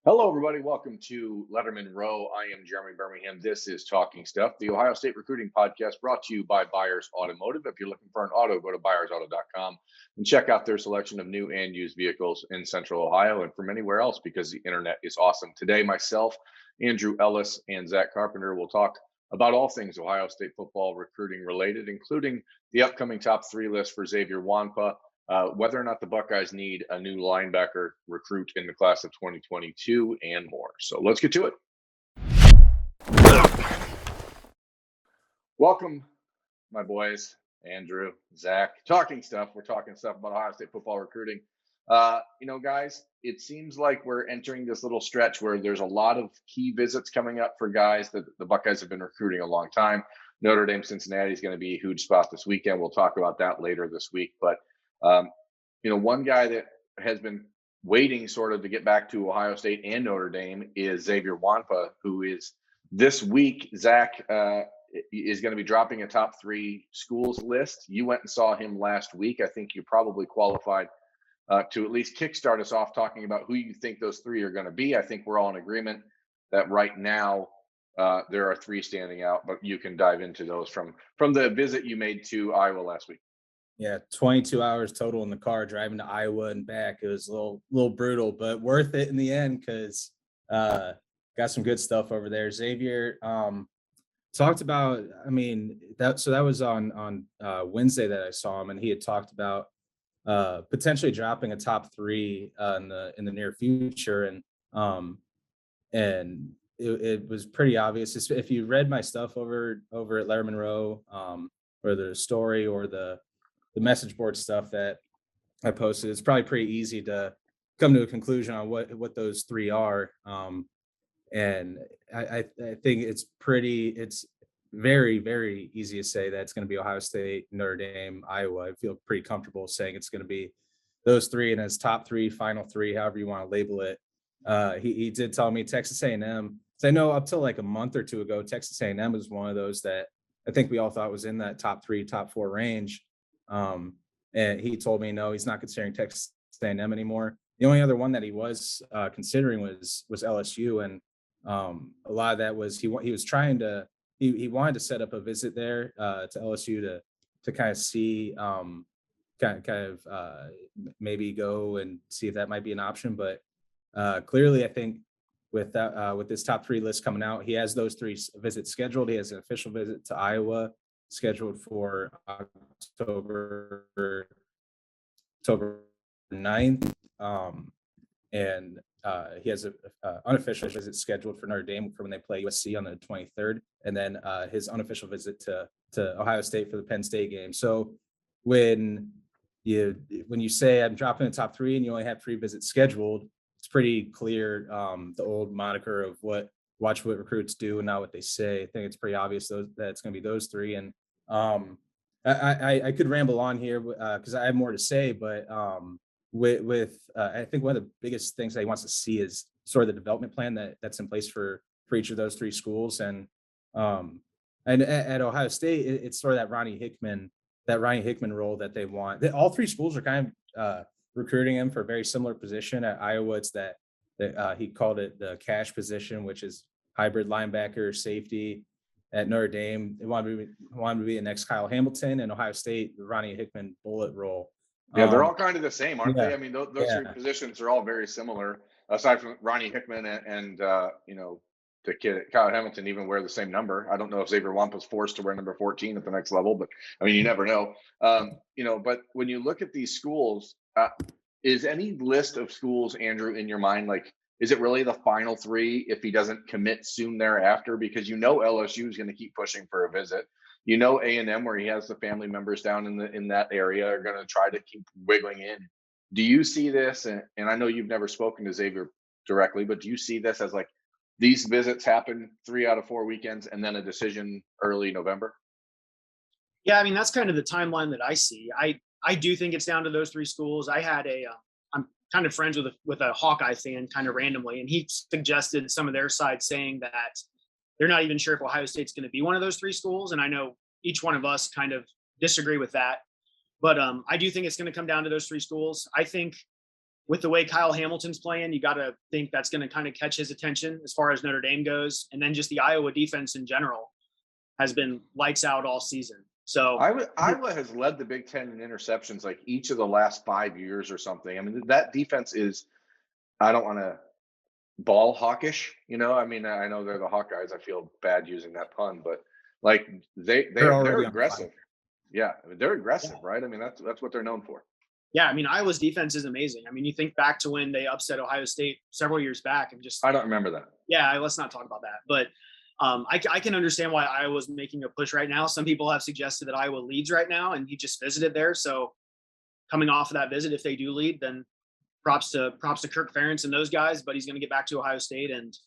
Hello, everybody. Welcome to Lettermen Row. I am Jeremy Birmingham. This is Talking Stuff, the Ohio State recruiting podcast brought to you by Buyers Automotive. If you're looking for an auto, go to buyersauto.com and check out their selection of new and used vehicles in Central Ohio and from anywhere else because the internet is awesome. Today, myself, Andrew Ellis, and Zach Carpenter will talk about all things Ohio State football recruiting related, including the upcoming top three list for Xavier Nwankpa, whether or not the Buckeyes need a new linebacker recruit in the class of 2022 and more. So let's get to it. Welcome, my boys, Andrew, Zach, talking stuff. We're talking stuff about Ohio State football recruiting. Guys, it seems like we're entering this little stretch where there's a lot of key visits coming up for guys that the Buckeyes have been recruiting a long time. Notre Dame, Cincinnati is going to be a huge spot this weekend. We'll talk about that later this week. But one guy that has been waiting sort of to get back to Ohio State and Notre Dame is Xavier Nwankpa, who is this week, Zach, is going to be dropping a top three schools list. You went and saw him last week. I think you probably qualified to at least kickstart us off talking about who you think those three are going to be. I think we're all in agreement that right now there are three standing out, but you can dive into those from the visit you made to Iowa last week. Yeah, 22 hours total in the car driving to Iowa and back. It was a little brutal, but worth it in the end because got some good stuff over there. Xavier talked about, that was on Wednesday that I saw him, and he had talked about potentially dropping a top three in the near future, and it was pretty obvious. If you read my stuff over at Lettermen Row, or the story or the message board stuff that I posted, it's probably pretty easy to come to a conclusion on what those three are. And I think it's very, very easy to say that it's going to be Ohio State, Notre Dame, Iowa. I feel pretty comfortable saying it's going to be those three, and his top three, final three, however you want to label it. He did tell me Texas A&M. So I know up till like a month or two ago, Texas A&M was one of those that I think we all thought was in that top three, top four range. And he told me, no, he's not considering Texas A&M anymore. The only other one that he was considering was LSU. And a lot of that was he was trying to, he wanted to set up a visit there to LSU to kind of see, maybe go and see if that might be an option. But clearly, I think with this top three list coming out, he has those three visits scheduled. He has an official visit to Iowa scheduled for October 9th. And he has an unofficial visit scheduled for Notre Dame for when they play USC on the 23rd. And then his unofficial visit to Ohio State for the Penn State game. So when you say I'm dropping the top three and you only have three visits scheduled, it's pretty clear the old moniker of watch what recruits do and not what they say. I think it's pretty obvious that it's going to be those three. And I could ramble on here because I have more to say, but I think one of the biggest things that he wants to see is sort of the development plan that's in place for each of those three schools. And at Ohio State, it's sort of that Ronnie Hickman role that they want. All three schools are kind of recruiting him for a very similar position. At Iowa, it's that he called it the cash position, which is hybrid linebacker, safety. At Notre Dame, they wanted to be the next Kyle Hamilton, and Ohio State, the Ronnie Hickman bullet role. Yeah, they're all kind of the same, aren't they? I mean, those three positions are all very similar, aside from Ronnie Hickman and the kid Kyle Hamilton even wear the same number. I don't know if Xavier Nwankpa was forced to wear number 14 at the next level, but I mean, you never know. But when you look at these schools, is any list of schools, Andrew, in your mind, like, is it really the final three if he doesn't commit soon thereafter? Because LSU is going to keep pushing for a visit. A&M, where he has the family members down in that area, are going to try to keep wiggling in. Do you see this? And I know you've never spoken to Xavier directly, but do you see this as like these visits happen 3 out of 4 weekends and then a decision early November? Yeah, I mean, that's kind of the timeline that I see. I do think it's down to those three schools. I had I'm kind of friends with a Hawkeye fan kind of randomly, and he suggested some of their side saying that they're not even sure if Ohio State's going to be one of those three schools. And I know each one of us kind of disagree with that. But I do think it's going to come down to those three schools. I think with the way Kyle Hamilton's playing, you got to think that's going to kind of catch his attention as far as Notre Dame goes. And then just the Iowa defense in general has been lights out all season. So Iowa has led the Big Ten in interceptions like each of the last 5 years or something. I mean, that defense is, I don't want to ball hawkish, you know. I mean, I know they're the Hawkeyes. I feel bad using that pun, but like they're aggressive. Yeah, I mean, they're aggressive, right? I mean, that's what they're known for. Yeah, I mean, Iowa's defense is amazing. I mean, you think back to when they upset Ohio State several years back, and just I don't remember that. Yeah, let's not talk about that. But I can understand why Iowa's making a push right now. Some people have suggested that Iowa leads right now, and he just visited there. So coming off of that visit, if they do lead, then props to Kirk Ferentz and those guys. But he's going to get back to Ohio State, and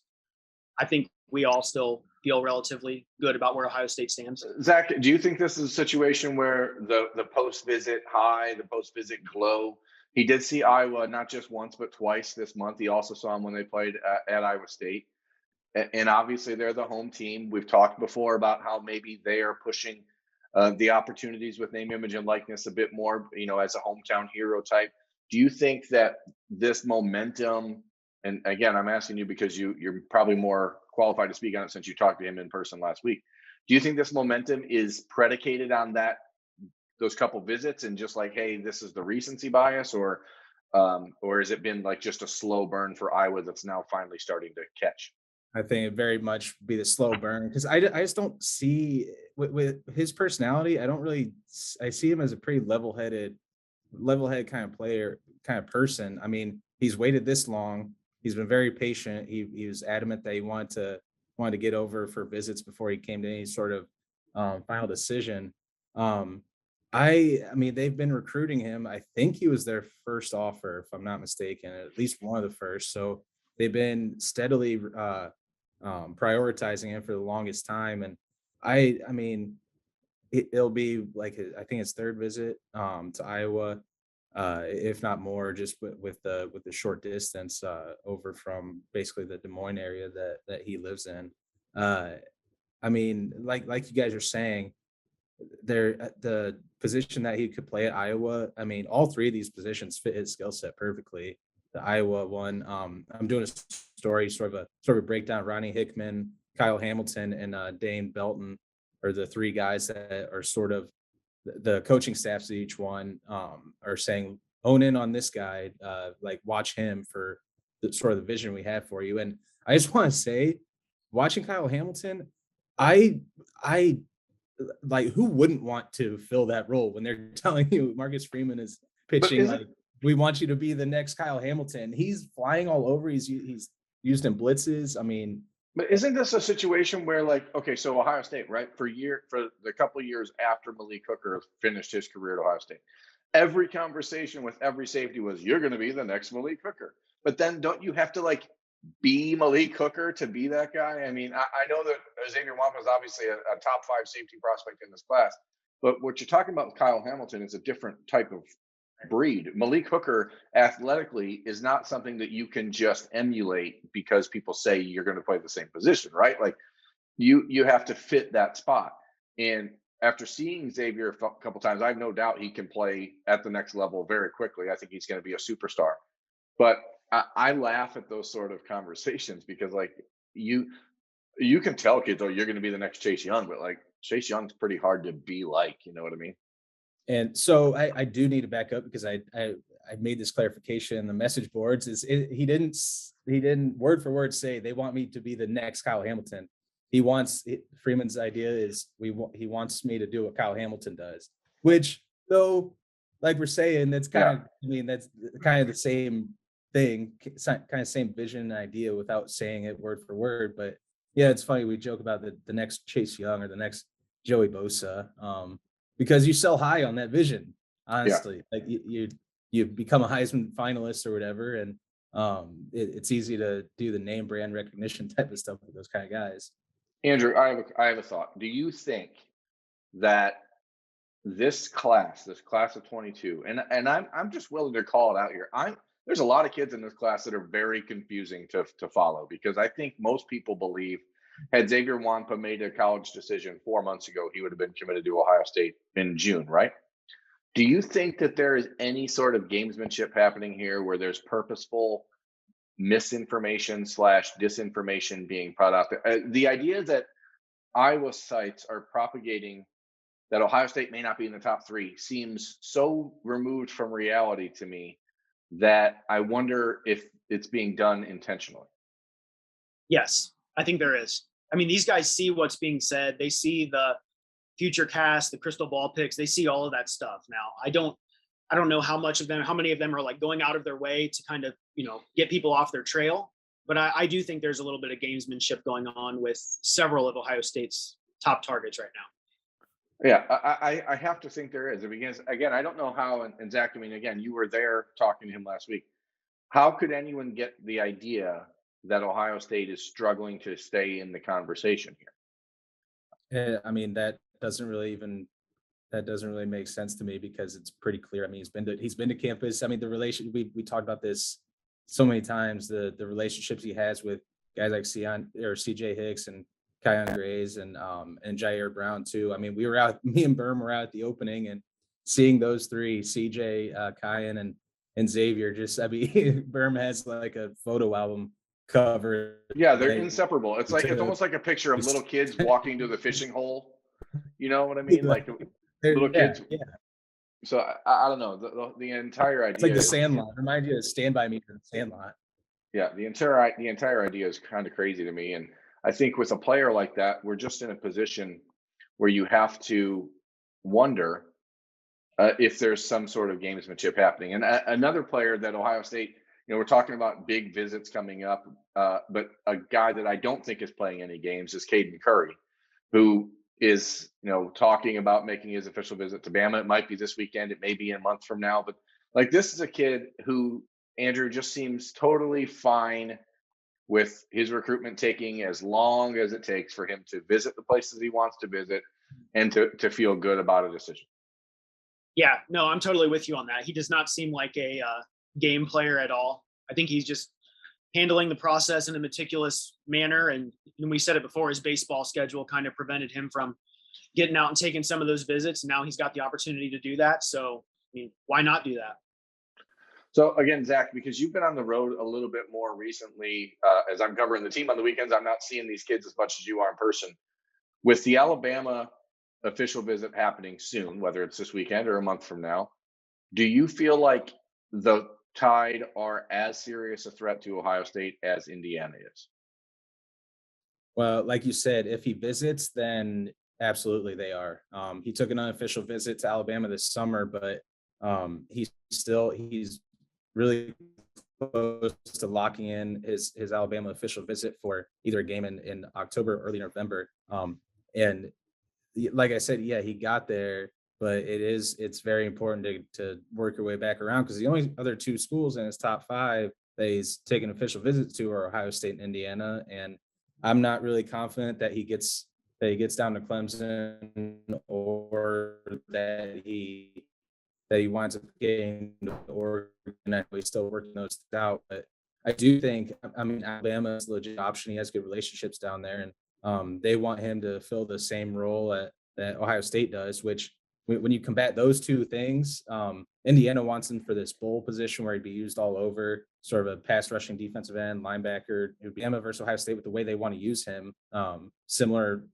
I think we all still feel relatively good about where Ohio State stands. Zach, do you think this is a situation where the post-visit high, the post-visit glow, he did see Iowa not just once but twice this month. He also saw them when they played at Iowa State. And obviously they're the home team. We've talked before about how maybe they are pushing the opportunities with name, image, and likeness a bit more, you know, as a hometown hero type. Do you think that this momentum, and again, I'm asking you because you're probably more qualified to speak on it since you talked to him in person last week. Do you think this momentum is predicated on those couple visits and just like, hey, this is the recency bias, or has it been like just a slow burn for Iowa that's now finally starting to catch? I think it very much be the slow burn, because I just don't see with his personality. I see him as a pretty level-headed kind of player, kind of person. I mean, he's waited this long. He's been very patient. He was adamant that he wanted to get over for visits before he came to any sort of final decision. I mean, they've been recruiting him. I think he was their first offer, if I'm not mistaken, at least one of the first. So they've been steadily prioritizing him for the longest time. And I mean, it'll be like, I think his third visit to Iowa, if not more, just with the short distance over from basically the Des Moines area that he lives in. I mean, like you guys are saying, the position that he could play at Iowa. I mean, all three of these positions fit his skill set perfectly. The Iowa one, I'm doing a story, sort of a breakdown. Ronnie Hickman, Kyle Hamilton, and Dane Belton are the three guys that are sort of the coaching staffs of each one are saying, hone in on this guy, like watch him for the sort of the vision we have for you. And I just want to say, watching Kyle Hamilton, I like, who wouldn't want to fill that role when they're telling you Marcus Freeman is pitching like, we want you to be the next Kyle Hamilton. He's flying all over. He's used in blitzes. I mean, but isn't this a situation where, like, okay, so Ohio State, right? For the couple of years after Malik Hooker finished his career at Ohio State, every conversation with every safety was, you're going to be the next Malik Hooker. But then don't you have to like be Malik Hooker to be that guy? I mean, I know that Xavier Nwankpa is obviously a top 5 safety prospect in this class, but what you're talking about with Kyle Hamilton is a different type of breed. Malik Hooker athletically is not something that you can just emulate because people say you're going to play the same position, right? Like you have to fit that spot. And after seeing Xavier a couple times, I have no doubt he can play at the next level very quickly. I think he's going to be a superstar. But I laugh at those sort of conversations because, like, you can tell kids, oh, you're going to be the next Chase Young, but like Chase Young's pretty hard to be like, you know what I mean? And so I do need to back up because I made this clarification in the message boards. He didn't word for word say they want me to be the next Kyle Hamilton. Freeman's idea is he wants me to do what Kyle Hamilton does, which, though, like we're saying, that's kind of, I mean, that's kind of the same thing, kind of same vision and idea without saying it word for word. But yeah, it's funny, we joke about the next Chase Young or the next Joey Bosa, because you sell high on that vision, honestly. Like you become a Heisman finalist or whatever, and it's easy to do the name brand recognition type of stuff with those kind of guys. Andrew, I have a thought. Do you think that this class of 22, and I'm just willing to call it out here, there's a lot of kids in this class that are very confusing to follow, because I think most people believe had Xavier Nwankpa made a college decision 4 months ago, he would have been committed to Ohio State in June, right? Do you think that there is any sort of gamesmanship happening here where there's purposeful misinformation slash disinformation being put out there? The idea that Iowa sites are propagating that Ohio State may not be in the top three seems so removed from reality to me that I wonder if it's being done intentionally. Yes, I think there is. I mean, these guys see what's being said. They see the future cast, the crystal ball picks. They see all of that stuff. Now, I don't know how many of them are like going out of their way to kind of, get people off their trail. But I do think there's a little bit of gamesmanship going on with several of Ohio State's top targets right now. Yeah, I have to think there is. Because, again, I don't know how, and Zach, I mean, again, you were there talking to him last week. How could anyone get the idea that Ohio State is struggling to stay in the conversation here? I mean, that doesn't really make sense to me because it's pretty clear. I mean, he's been to campus. I mean, the relation we talked about this so many times. The relationships he has with guys like CJ Hicks and Kyon Grays and Jair Brown too. I mean, me and Berm were out at the opening and seeing those three, CJ, Kyon, and Xavier. Just, I mean, Berm has like a photo album cover. Yeah, they're inseparable. It's almost like a picture of little kids walking to the fishing hole. You know what I mean? Like little kids. Yeah. So I don't know. The entire idea. It's like the Sandlot. Remind you to Stand By Me for the Sandlot. Yeah, the entire idea is kind of crazy to me, and I think with a player like that, we're just in a position where you have to wonder if there's some sort of gamesmanship happening. And another player that Ohio State, we're talking about big visits coming up, but a guy that I don't think is playing any games is Caden Curry, who is, talking about making his official visit to Bama. It might be this weekend. It may be a month from now. But like, this is a kid who, Andrew, just seems totally fine with his recruitment taking as long as it takes for him to visit the places he wants to visit and to feel good about a decision. Yeah, no, I'm totally with you on that. He does not seem like a game player at all. I think he's just handling the process in a meticulous manner. And we said it before, his baseball schedule kind of prevented him from getting out and taking some of those visits. And now he's got the opportunity to do that. So, I mean, why not do that? So again, Zach, because you've been on the road a little bit more recently, as I'm covering the team on the weekends, I'm not seeing these kids as much as you are in person. With the Alabama official visit happening soon, whether it's this weekend or a month from now, do you feel like the Tide are as serious a threat to Ohio State as Indiana is? Well, like you said, if he visits, then absolutely they are. He took an unofficial visit to Alabama this summer, but he's really close to locking in his Alabama official visit for either a game in October or early November. And like I said, yeah, he got there, but it's very important to work your way back around, because the only other two schools in his top five that he's taken official visits to are Ohio State and Indiana. And I'm not really confident that he gets down to Clemson, or that he winds up getting to Oregon. He's still working those out, but I do think, I mean, Alabama is a legit option. He has good relationships down there, and they want him to fill the same role that Ohio State does, which when you combat those two things, Indiana wants him for this bowl position where he'd be used all over, sort of a pass rushing defensive end, linebacker. It would be Emma versus Ohio State with the way they want to use him. Similar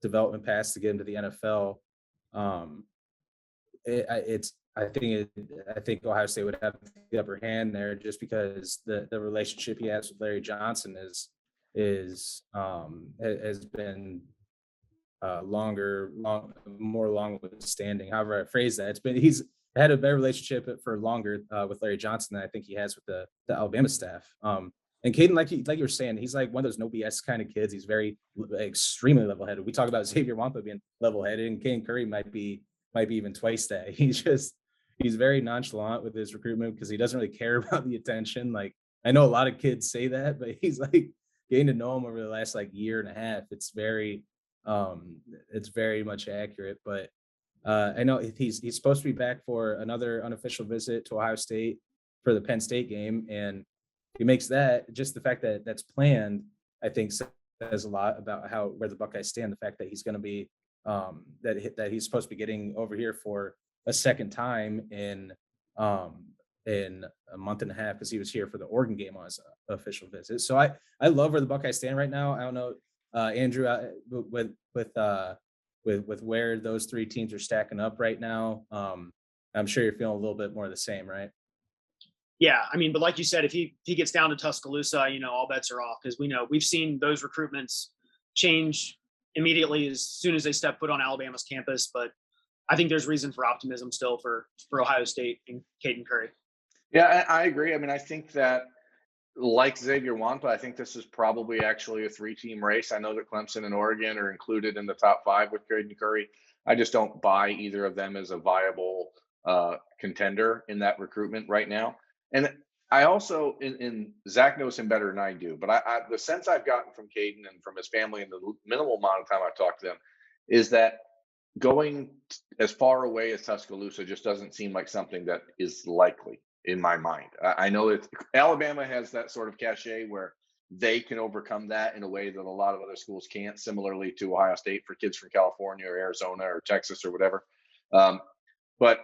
development paths to get into the NFL. I think Ohio State would have the upper hand there, just because the relationship he has with Larry Johnson has been more long-standing. However I phrase that, he's had a better relationship for longer with Larry Johnson than I think he has with the Alabama staff. And Caden, like you were saying, he's like one of those no BS kind of kids. He's very extremely level-headed. We talk about Xavier Nwankpa being level-headed, and Caden Curry might be even twice that. He's very nonchalant with his recruitment because he doesn't really care about the attention. Like, I know a lot of kids say that, but he's like, getting to know him over the last year and a half, it's very much accurate. But I know he's supposed to be back for another unofficial visit to Ohio State for the Penn State game, and he makes that. Just the fact that that's planned, I think, says a lot about where the Buckeyes stand. The fact that he's going to be that he's supposed to be getting over here for a second time in a month and a half, because he was here for the Oregon game on his official visit. So I love where the Buckeyes stand right now. I don't know, Andrew, with where those three teams are stacking up right now. I'm sure you're feeling a little bit more of the same, right? Yeah, I mean, but like you said, if he gets down to Tuscaloosa, all bets are off, because we've seen those recruitments change immediately as soon as they step foot on Alabama's campus. But I think there's reason for optimism still for Ohio State and Caden Curry. Yeah, I agree. I mean, I think that, like Xavier Nwankpa, I think this is probably actually a 3-team race. I know that Clemson and Oregon are included in the top 5 with Caden Curry. I just don't buy either of them as a viable contender in that recruitment right now. And I also, in Zach knows him better than I do, but I the sense I've gotten from Caden and from his family in the minimal amount of time I've talked to them is that going as far away as Tuscaloosa just doesn't seem like something that is likely in my mind. I know that Alabama has that sort of cachet where they can overcome that in a way that a lot of other schools can't, similarly to Ohio State for kids from California or Arizona or Texas or whatever. But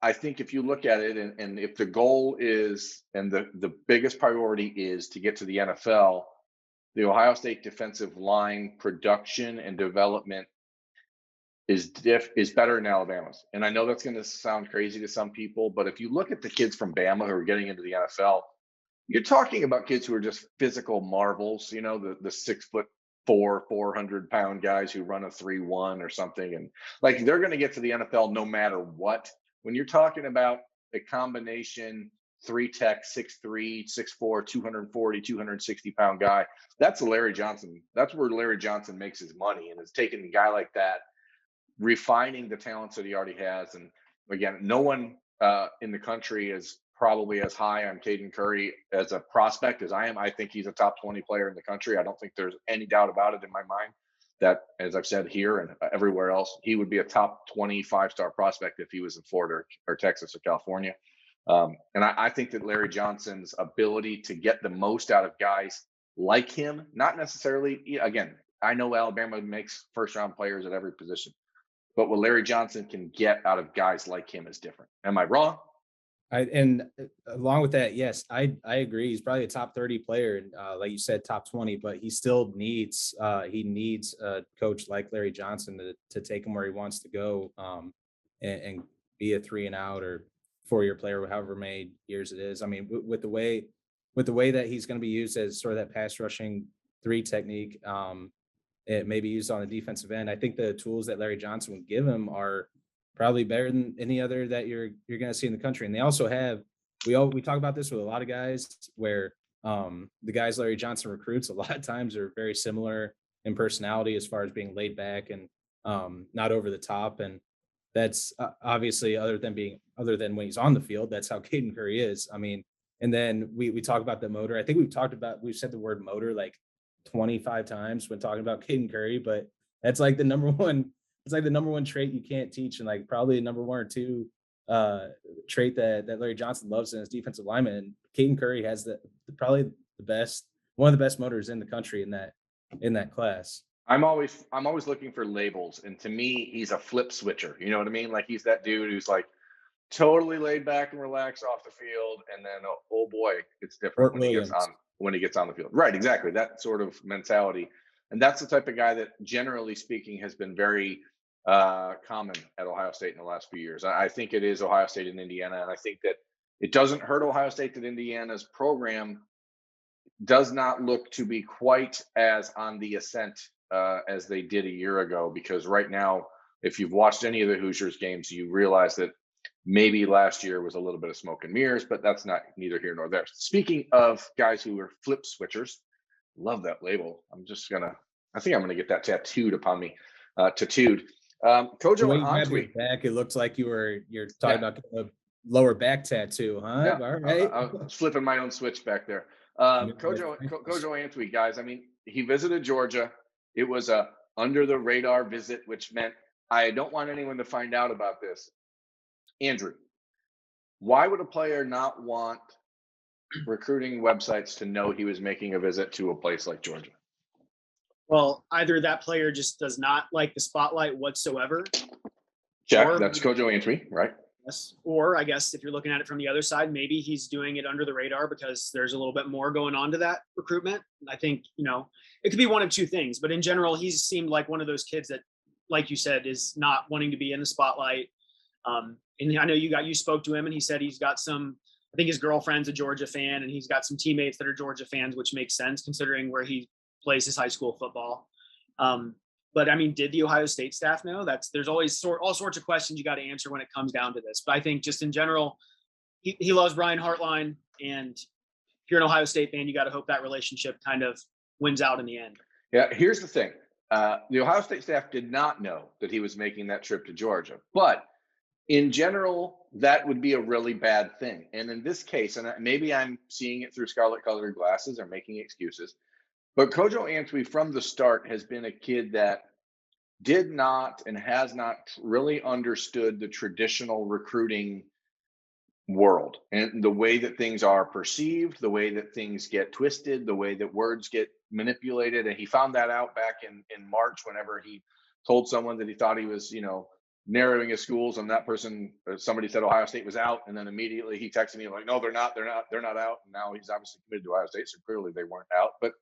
I think if you look at it, and if the goal is, and the biggest priority is to get to the NFL, the Ohio State defensive line production and development is better than Alabama's. And I know that's going to sound crazy to some people, but if you look at the kids from Bama who are getting into the NFL, you're talking about kids who are just physical marvels, the 6'4", 400-pound guys who run a 3.1 or something. And like, they're going to get to the NFL no matter what. When you're talking about a combination 3-tech, 6'3", 6'4", 240, 260-pound guy, that's Larry Johnson. That's where Larry Johnson makes his money, and it's taking a guy like that, refining the talents that he already has. And again, no one in the country is probably as high on Caden Curry as a prospect as I am. I think he's a top 20 player in the country. I don't think there's any doubt about it in my mind that, as I've said here and everywhere else, he would be a top 25-star prospect if he was in Florida or Texas or California. And I think that Larry Johnson's ability to get the most out of guys like him, not necessarily, again, I know Alabama makes first-round players at every position, but what Larry Johnson can get out of guys like him is different. Am I wrong? And along with that, yes, I agree. He's probably a top 30 player, and like you said, top 20. But he still needs a coach like Larry Johnson to take him where he wants to go, and be a 3-and-out or 4-year player, however many years it is. I mean, with the way that he's going to be used as sort of that pass rushing 3 technique, it may be used on the defensive end. I think the tools that Larry Johnson would give him are probably better than any other that you're going to see in the country. And they also have, we talk about this with a lot of guys, where the guys Larry Johnson recruits a lot of times are very similar in personality as far as being laid back and not over the top. And that's obviously, other than when he's on the field, that's how Caden Curry is. I mean, and then we talk about the motor. I think we've said the word motor like 25 times when talking about Caden Curry, but that's like the number one. It's like the number one trait you can't teach, and like probably number 1 or 2 trait that Larry Johnson loves in his defensive lineman. And Caden Curry has probably one of the best motors in the country in that class. I'm always looking for labels, and to me, he's a flip switcher. You know what I mean? Like, he's that dude who's like totally laid back and relaxed off the field, and then oh boy, it's different when he gets on the field. Right, exactly, that sort of mentality. And that's the type of guy that, generally speaking, has been very common at Ohio State in the last few years. I think it is Ohio State and Indiana, and I think that it doesn't hurt Ohio State that Indiana's program does not look to be quite as on the ascent as they did a year ago, because right now, if you've watched any of the Hoosiers games, you realize that maybe last year was a little bit of smoke and mirrors, but that's neither here nor there. Speaking of guys who are flip switchers, love that label. I think I'm gonna get that tattooed upon me. Tattooed. Kojo Antwi. Back, it looks like you're talking about a lower back tattoo, huh? Yeah. All right. I was flipping my own switch back there. Kojo Antwi, guys. I mean, he visited Georgia. It was a under the radar visit, which meant I don't want anyone to find out about this. Andrew, why would a player not want recruiting websites to know he was making a visit to a place like Georgia? Well, either that player just does not like the spotlight whatsoever, Check. Or That's Kojo Antwi, right? yes. Or I guess if you're looking at it from the other side, maybe he's doing it under the radar because there's a little bit more going on to that recruitment. I think, it could be one of two things, but in general, he's seemed like one of those kids that, like you said, is not wanting to be in the spotlight. And I know you spoke to him and he said he's got I think his girlfriend's a Georgia fan and he's got some teammates that are Georgia fans, which makes sense considering where he plays his high school football. But I mean, did the Ohio State staff know? There's always all sorts of questions you got to answer when it comes down to this. But I think just in general, he loves Brian Hartline, and if you're an Ohio State fan, you got to hope that relationship kind of wins out in the end. Yeah, here's the thing. The Ohio State staff did not know that he was making that trip to Georgia, but in general, that would be a really bad thing. And in this case, and maybe I'm seeing it through scarlet-colored glasses or making excuses, but Kojo Antwi from the start has been a kid that did not and has not really understood the traditional recruiting world and the way that things are perceived, the way that things get twisted, the way that words get manipulated. And he found that out back in March whenever he told someone that he thought he was, narrowing his schools, and that person, somebody said Ohio State was out, and then immediately he texted me like, no, they're not out. And now he's obviously committed to Ohio State, so clearly they weren't out. But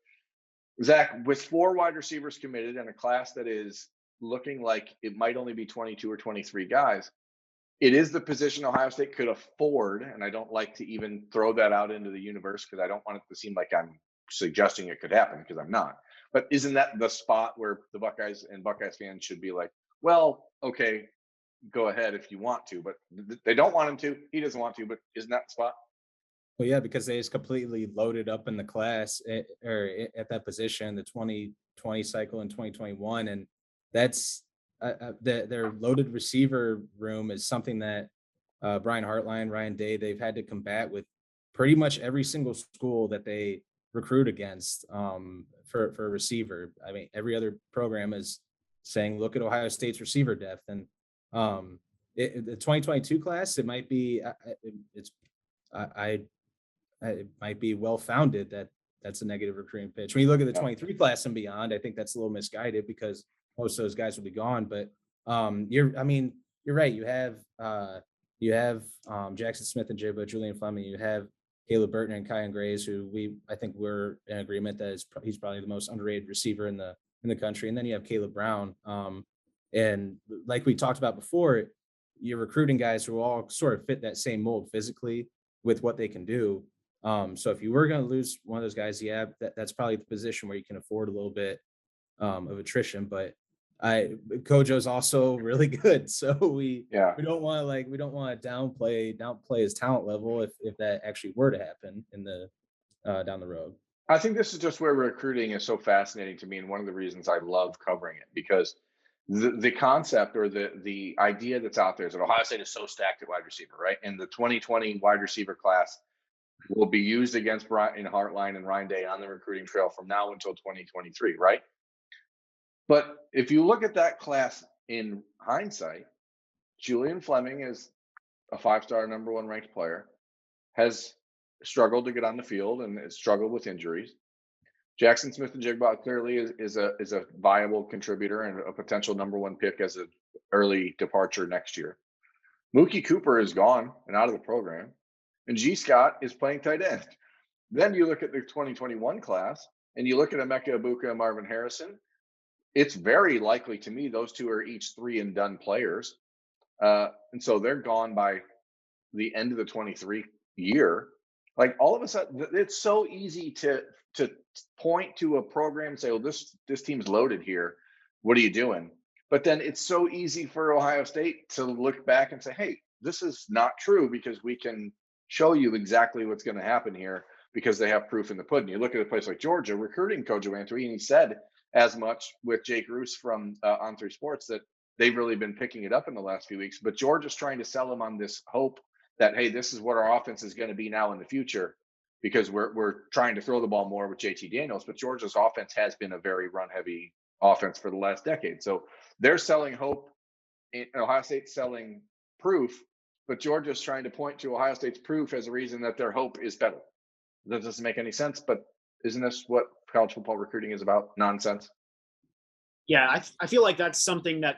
Zach, with 4 wide receivers committed and a class that is looking like it might only be 22 or 23 guys, it is the position Ohio State could afford. And I don't like to even throw that out into the universe because I don't want it to seem like I'm suggesting it could happen, because I'm not. But isn't that the spot where the Buckeyes and Buckeyes fans should be like, well, okay, go ahead if you want to, but they don't want him to. He doesn't want to, but isn't that the spot? Well, yeah, because they just completely loaded up in the class at that position, the 2020 cycle in 2021. And that's their loaded receiver room is something that Brian Hartline, Ryan Day, they've had to combat with pretty much every single school that they recruit against for a receiver. I mean, every other program is saying, look at Ohio State's receiver depth. And the 2022 class, it might be, it might be well-founded that that's a negative recruiting pitch. When you look at the 23 class and beyond, I think that's a little misguided because most of those guys will be gone. But you're right. You have Jackson Smith and Jibba, Julian Fleming. You have Caleb Burton and Kyan Grays, who I think we're in agreement that he's probably the most underrated receiver in the country. And then you have Caleb Brown. And like we talked about before, you're recruiting guys who all sort of fit that same mold physically with what they can do. So if you were going to lose one of those guys, that's probably the position where you can afford a little bit of attrition. But Kojo's also really good, so we don't want to downplay his talent level if that actually were to happen in the down the road. I think this is just where recruiting is so fascinating to me, and one of the reasons I love covering it, because the concept or the idea that's out there is that Ohio State is so stacked at wide receiver, right? And the 2020 wide receiver class will be used against Brian Hartline and Ryan Day on the recruiting trail from now until 2023, right? But if you look at that class in hindsight, Julian Fleming is a 5-star number 1 ranked player, has struggled to get on the field and has struggled with injuries. Jackson Smith and Jigba clearly is a viable contributor and a potential number 1 pick as an early departure next year. Mookie Cooper is gone and out of the program, and G. Scott is playing tight end. Then you look at the 2021 class and you look at Emeka Ibuka and Marvin Harrison. It's very likely to me those two are each 3-and-done players. And so they're gone by the end of the 23 year. Like, all of a sudden, it's so easy to point to a program and say, well, this team's loaded here. What are you doing? But then it's so easy for Ohio State to look back and say, hey, this is not true, because we can show you exactly what's going to happen here because they have proof in the pudding. You look at a place like Georgia recruiting Kojo Antwi, and he said as much with Jake Roos from On3 Sports that they've really been picking it up in the last few weeks. But Georgia's trying to sell him on this hope that, hey, this is what our offense is going to be now in the future, because we're trying to throw the ball more with JT Daniels. But Georgia's offense has been a very run-heavy offense for the last decade. So they're selling hope, and Ohio State's selling proof, but Georgia's trying to point to Ohio State's proof as a reason that their hope is better. That doesn't make any sense, but isn't this what college football recruiting is about? Nonsense. Yeah, I feel like that's something that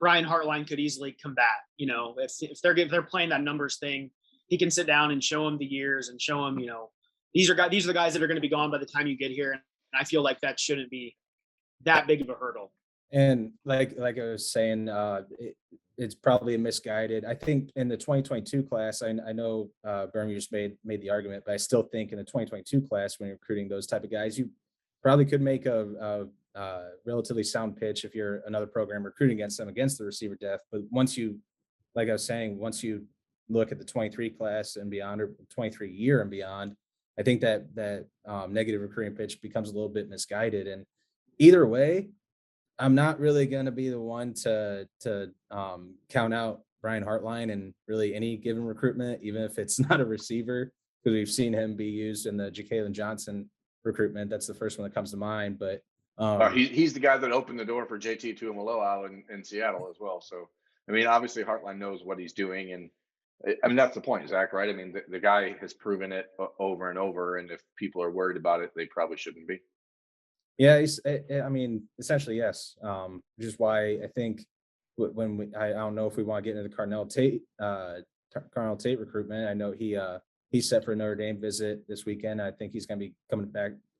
Brian Hartline could easily combat. If they're playing that numbers thing, he can sit down and show them the years and show them, these are the guys that are going to be gone by the time you get here. And I feel like that shouldn't be that big of a hurdle. And like I was saying, it's probably a misguided. I think in the 2022 class, I know Bernie just made the argument, but I still think in the 2022 class, when you're recruiting those type of guys, you probably could make a relatively sound pitch if you're another program recruiting against them, against the receiver depth. But once you, like I was saying, once you look at the 23 class and beyond, or 23 year and beyond, I think that negative recruiting pitch becomes a little bit misguided. And either way, I'm not really going to be the one to count out Brian Hartline and really any given recruitment, even if it's not a receiver, because we've seen him be used in the Ja'Kalen Johnson recruitment. That's the first one that comes to mind. But he's the guy that opened the door for JT Tuimoloau in Seattle as well. So, I mean, obviously Hartline knows what he's doing. And I mean, that's the point, Zach, right? I mean, the guy has proven it over and over. And if people are worried about it, they probably shouldn't be. Yeah, I mean, essentially, yes. Which is why I think I don't know if we want to get into the Cardinal Tate recruitment. I know he's set for a Notre Dame visit this weekend. I think he's going to be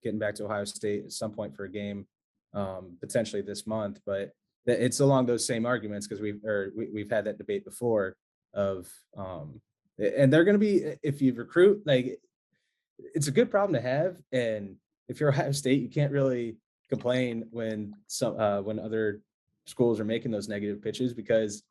getting back to Ohio State at some point for a game, potentially this month. But it's along those same arguments, because we've had that debate before of, and they're going to be, if you recruit, like, it's a good problem to have. And if you're Ohio State, you can't really complain when other schools are making those negative pitches, because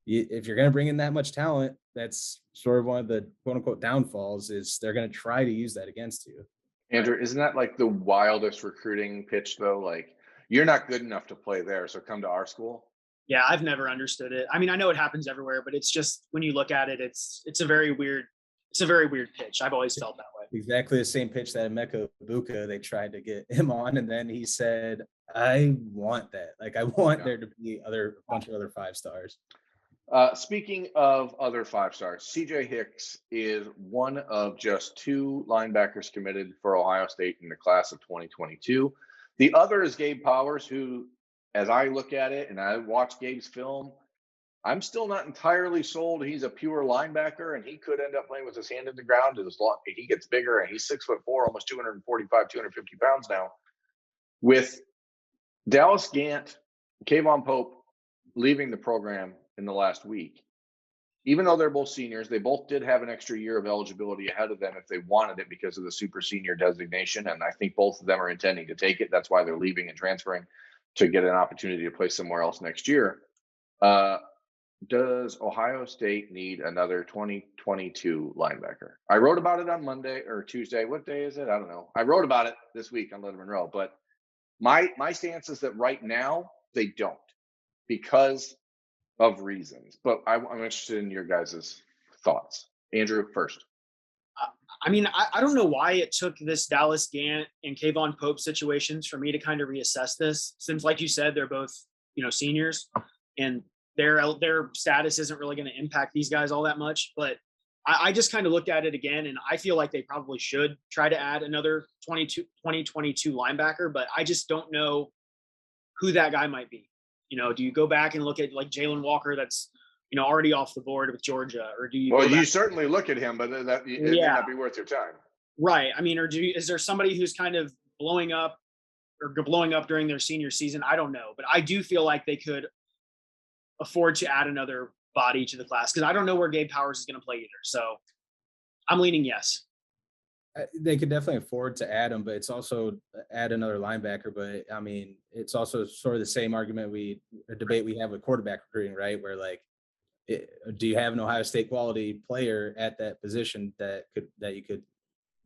if you're going to bring in that much talent, that's sort of one of the quote unquote downfalls, is they're going to try to use that against you. Andrew, isn't that like the wildest recruiting pitch though? Like, you're not good enough to play there, so come to our school. Yeah, I've never understood it. I mean, I know it happens everywhere, but it's just, when you look at it, it's a very weird pitch. I've always felt that way. Exactly the same pitch that Emeka Ibuka, they tried to get him on, and then he said, I want that. Like, I want there to be a bunch of other 5 stars. Speaking of other 5 stars, CJ Hicks is one of just 2 linebackers committed for Ohio State in the class of 2022. The other is Gabe Powers, who, as I look at it and I watch Gabe's film, I'm still not entirely sold he's a pure linebacker, and he could end up playing with his hand in the ground as long as he gets bigger, and he's 6'4", almost 245, 250 pounds now. With Dallas Gant, Kayvon Pope leaving the program in the last week, even though they're both seniors, they both did have an extra year of eligibility ahead of them if they wanted it because of the super senior designation. And I think both of them are intending to take it. That's why they're leaving and transferring to get an opportunity to play somewhere else next year. Does Ohio State need another 2022 linebacker? I wrote about it on Monday or Tuesday. What day is it? I don't know. I wrote about it this week on Lettermen Row, but my stance is that right now they don't, because of reasons. But I'm interested in your guys' thoughts. Andrew, first. I mean, I don't know why it took this Dallas Gant and Kayvon Pope situations for me to kind of reassess this, since, like you said, they're both, seniors, and their status isn't really going to impact these guys all that much. But I just kind of looked at it again, and I feel like they probably should try to add another 2022 linebacker, but I just don't know who that guy might be. Do you go back and look at like Jalen Walker, that's already off the board with Georgia, or do you? Well, you certainly look at him, but it may not be worth your time, right? I mean, or is there somebody who's kind of blowing up during their senior season? I don't know, but I do feel like they could afford to add another body to the class, because I don't know where Gabe Powers is going to play either. So I'm leaning yes. They could definitely afford to add him, but it's also add another linebacker. But I mean, it's also sort of the same debate we have with quarterback recruiting, right? Where like, do you have an Ohio State quality player at that position that you could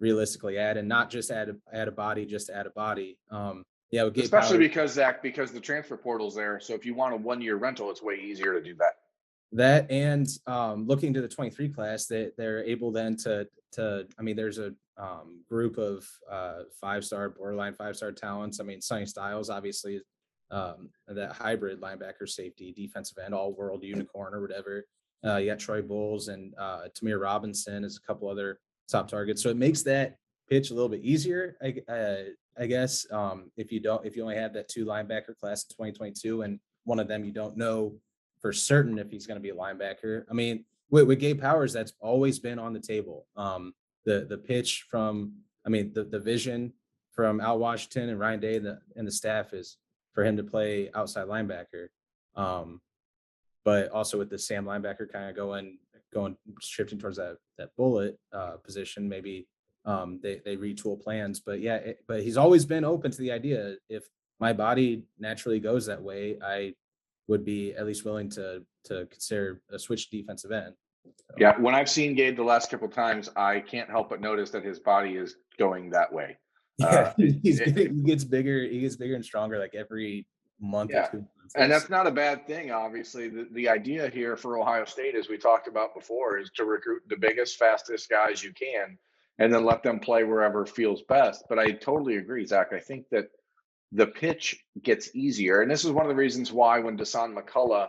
realistically add, and not just add a body, just add a body? Yeah, especially because the transfer portal's there. So if you want a 1-year rental, it's way easier to do that. That, and looking to the 23 class, they're able then to I mean, there's a group of 5-star, borderline 5-star talents. I mean, Sonny Styles, obviously, that hybrid linebacker, safety, defensive end, all world unicorn or whatever. You got Troy Bowles and Tamir Robinson as a couple other top targets. So it makes that pitch a little bit easier, I guess, if you only have that 2 linebacker class in 2022, and one of them you don't know for certain if he's going to be a linebacker. I mean, with Gabe Powers, that's always been on the table. The pitch from, I mean, the vision from Al Washington and Ryan Day and the staff is for him to play outside linebacker. But also with the Sam linebacker kind of going shifting towards that bullet position, maybe they retool plans. But yeah, but he's always been open to the idea. If my body naturally goes that way, I would be at least willing to consider a switch defensive end. So. Yeah, when I've seen Gabe the last couple of times, I can't help but notice that his body is going that way. Yeah, he gets bigger. He gets bigger and stronger like every month or 2 months. And that's not a bad thing, obviously. The idea here for Ohio State, as we talked about before, is to recruit the biggest, fastest guys you can and then let them play wherever feels best. But I totally agree, Zach. I think that the pitch gets easier. And this is one of the reasons why when Dasan McCullough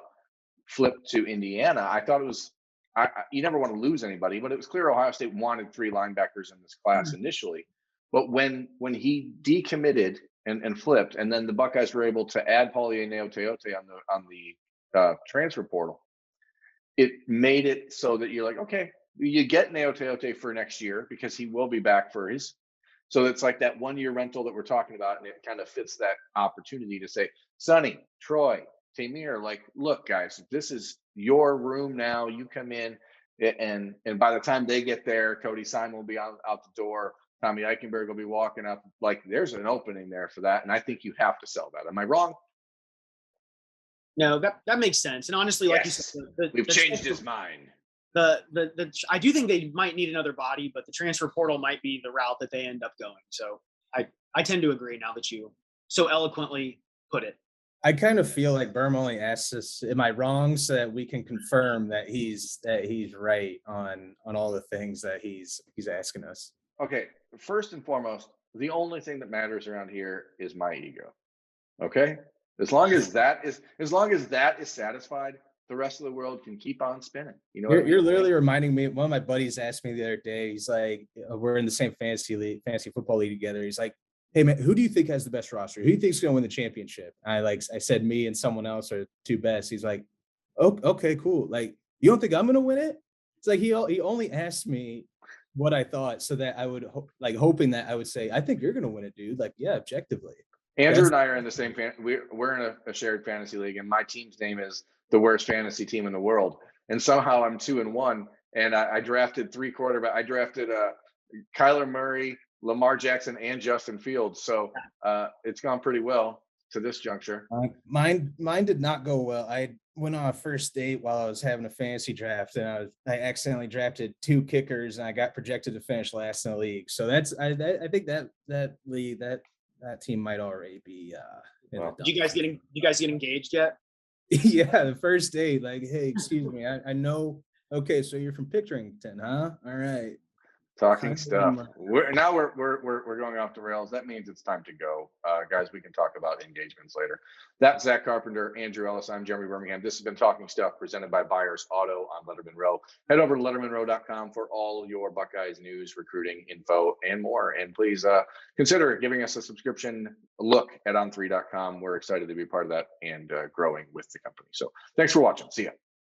flipped to Indiana, I thought it was you never want to lose anybody, but it was clear Ohio State wanted 3 linebackers in this class initially. But when he decommitted and flipped, and then the Buckeyes were able to add Paulie Neoteote on the transfer portal, it made it so that you're like, okay, you get Neoteote for next year because he will be back for his. So it's like that 1-year rental that we're talking about, and it kind of fits that opportunity to say, Sonny, Troy, Tamir, like, look, guys, this is your room now. You come in, and by the time they get there, Cody Simon will be out the door. Tommy Eichenberg will be walking up. Like, there's an opening there for that, and I think you have to sell that. Am I wrong? No, that makes sense. And honestly, like you said, we've changed his mind. I do think they might need another body, but the transfer portal might be the route that they end up going. So I tend to agree now that you so eloquently put it. I kind of feel like Berm only asks us, am I wrong, so that we can confirm that he's right on all the things that he's asking us. Okay, first and foremost, the only thing that matters around here is my ego. Okay? As long as that is satisfied, the rest of the world can keep on spinning. You know, you're literally reminding me. One of my buddies asked me the other day. He's like, we're in the same fantasy football league together. He's like, hey man, who do you think has the best roster? Who do you think is going to win the championship? I said me and someone else are 2 best. He's like, oh, okay, cool. Like, you don't think I'm going to win it? It's like he only asked me what I thought so that I would hoping that I would say, I think you're going to win it, dude. Like, yeah, objectively. Andrew and I are in the same we're in a shared fantasy league, and my team's name is the worst fantasy team in the world. And somehow I'm 2-1, and I drafted 3 quarterbacks. I drafted Kyler Murray, Lamar Jackson, and Justin Fields. So it's gone pretty well to this juncture. Mine did not go well. I went on a first date while I was having a fantasy draft, and I accidentally drafted 2 kickers, and I got projected to finish last in the league. So I think that league that team might already be. Did you guys get engaged yet? Yeah, the first date. Like, hey, excuse me, I know. Okay, so you're from Pickerington, huh? All right. Talking stuff. We're going off the rails. That means it's time to go. Guys, we can talk about engagements later. That's Zach Carpenter, Andrew Ellis. I'm Jeremy Birmingham. This has been Talking Stuff presented by Buyers Auto on Lettermen Row. Head over to lettermenrow.com for all your Buckeyes news, recruiting info, and more. And please consider giving us a subscription. Look at on3.com. We're excited to be part of that and growing with the company. So thanks for watching. See ya.